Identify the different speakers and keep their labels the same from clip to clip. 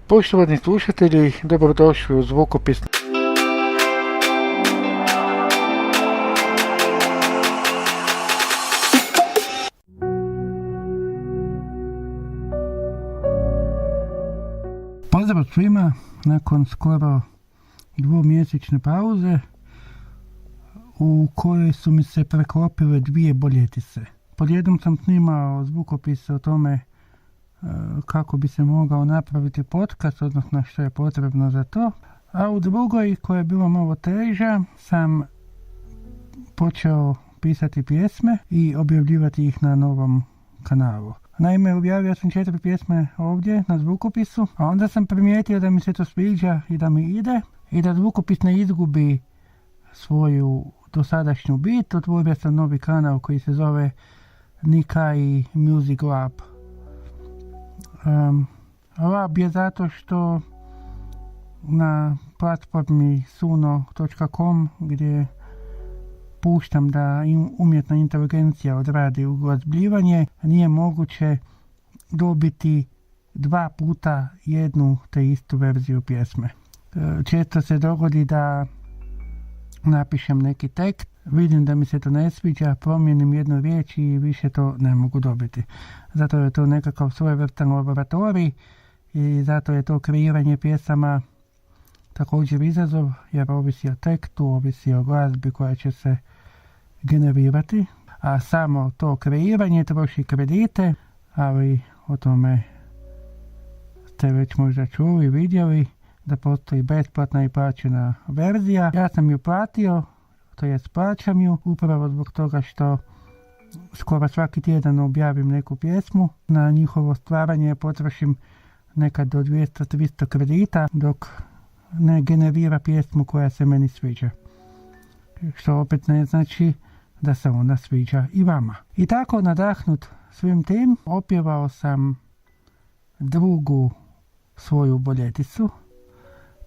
Speaker 1: Poštovani slušatelji, dobrodošli u zvukopis. Pozdrav svima nakon skoro 2-mjesečne pauze u kojoj su mi se preklopile 2 boljetice. Pod jednom sam snimao zvukopise o tome kako bi se mogao napraviti podcast, odnosno što je potrebno za to, a u drugoj, koja je bila malo teža, sam počeo pisati pjesme i objavljivati ih na novom kanalu. Naime, objavio sam 4 pjesme ovdje na zvukopisu, a onda sam primijetio da mi se to sviđa i da mi ide i da zvukopis ne izgubi svoju dosadašnju bit. Otvorio sam novi kanal koji se zove Nikai Music Lab. Lab je zato što na platformi suno.com gdje puštam da umjetna inteligencija odradi uglazbljivanje, nije moguće dobiti 2 puta jednu te istu verziju pjesme. Često se dogodi da napišem neki tekst, vidim da mi se to ne sviđa, promijenim jednu riječ i više to ne mogu dobiti. Zato je to nekakav svojevrstan laboratorij i zato je to kreiranje pjesama također izazov, jer ovisi o tekstu, ovisi o glazbi koja će se generirati, a samo to kreiranje troši kredite, ali o tome ste već možda čuli, vidjeli da postoji besplatna i plaćena verzija. Ja sam ju platio, to jest plaćam ju, upravo zbog toga što skoro svaki tjedan objavim neku pjesmu. Na njihovo stvaranje potrošim nekad do 200-300 kredita, dok ne generira pjesmu koja se meni sviđa. Što opet ne znači da se ona sviđa i vama. I tako, nadahnut svim tim, opjevao sam drugu svoju boljeticu,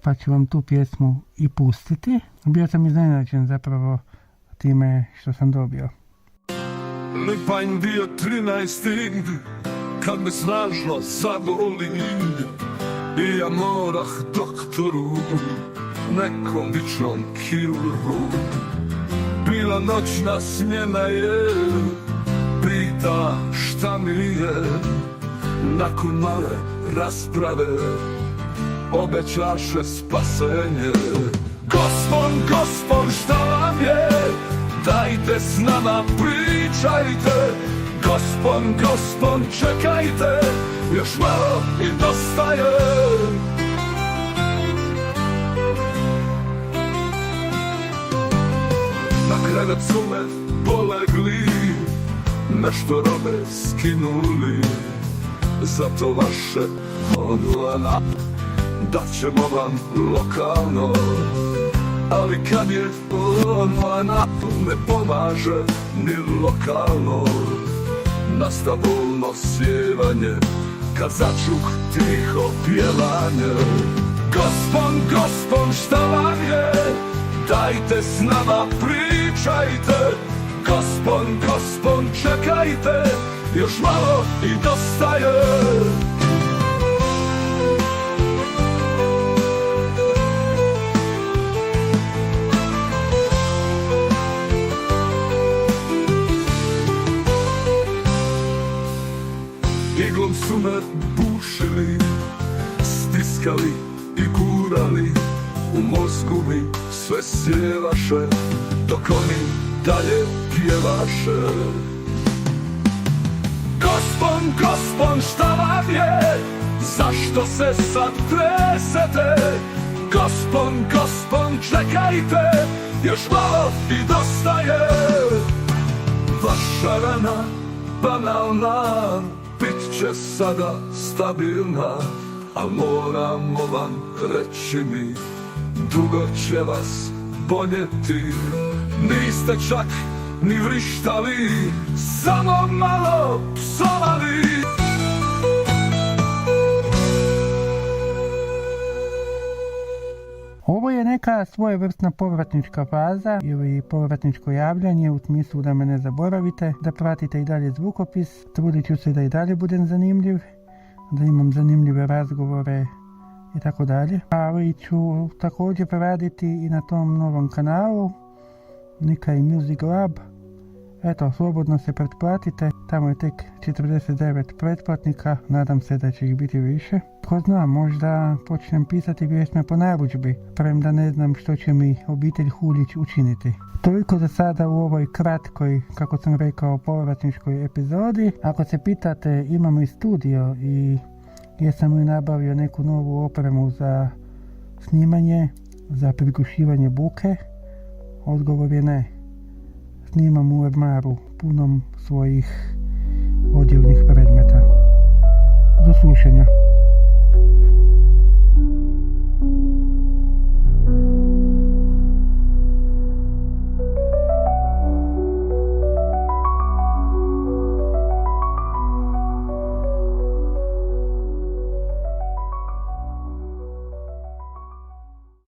Speaker 1: pa ću vam tu pjesmu i pustiti. Bio sam iznenađen zapravo time što sam dobio.
Speaker 2: Lipanj bio 13. kad me snažno zaboli i ja morah doktoru, nekom ličnom kirurgu. Bila noćna smjena je, pita šta mi je, nakon male rasprave obećaše spasenje. Gospon, šta vam je? Dajte s nama pričajte. Gospon, čekajte, još malo i dosta je. Na krevet su me polegli, nešto robe skinuli, zato vaše odlana dat ćemo vam lokalno. Ali kad je odlana ne pomaže ni lokalno. Nasta bolno sjevanje kad začuh tiho pjevanje. Gospon, šta vam je? Dajte s nama pričajte. Gospon, čekajte, još malo i dosta je. Iglom su me bušili, stiskali i gurali, u mozgu mi sve sjevaše, dok oni dalje pjevaše. Gospon, šta vam je? Zašto se sad tresete? Gospon, čekajte, još malo i dosta je. Vaša rana banalna bit će sada stabilna, a moramo vam reći mi, dugo će vas boljeti. Niste čak ni vrištali, samo malo psovali.
Speaker 1: Ovo je neka svojevrsna povratnička faza ili povratničko javljanje u smislu da me ne zaboravite, da pratite i dalje zvukopis. Trudit ću se da i dalje budem zanimljiv, da imam zanimljive razgovore i tako dalje. Ali ću također poraditi i na tom novom kanalu Nikai Music Lab. Eto, slobodno se pretplatite, tamo je tek 49 pretplatnika, nadam se da će ih biti više. Ko zna, možda počnem pisati pjesme po narudžbi, premda ne znam što će mi obitelj Huljić učiniti. Toliko za sada u ovoj kratkoj, kako sam rekao, povratničkoj epizodi. Ako se pitate, imamo i studio i jesam li nabavio neku novu opremu za snimanje, za prigušivanje buke? Odgovor je ne. Snimam u ormaru punom svojih odjevnih predmeta. Do slušanja.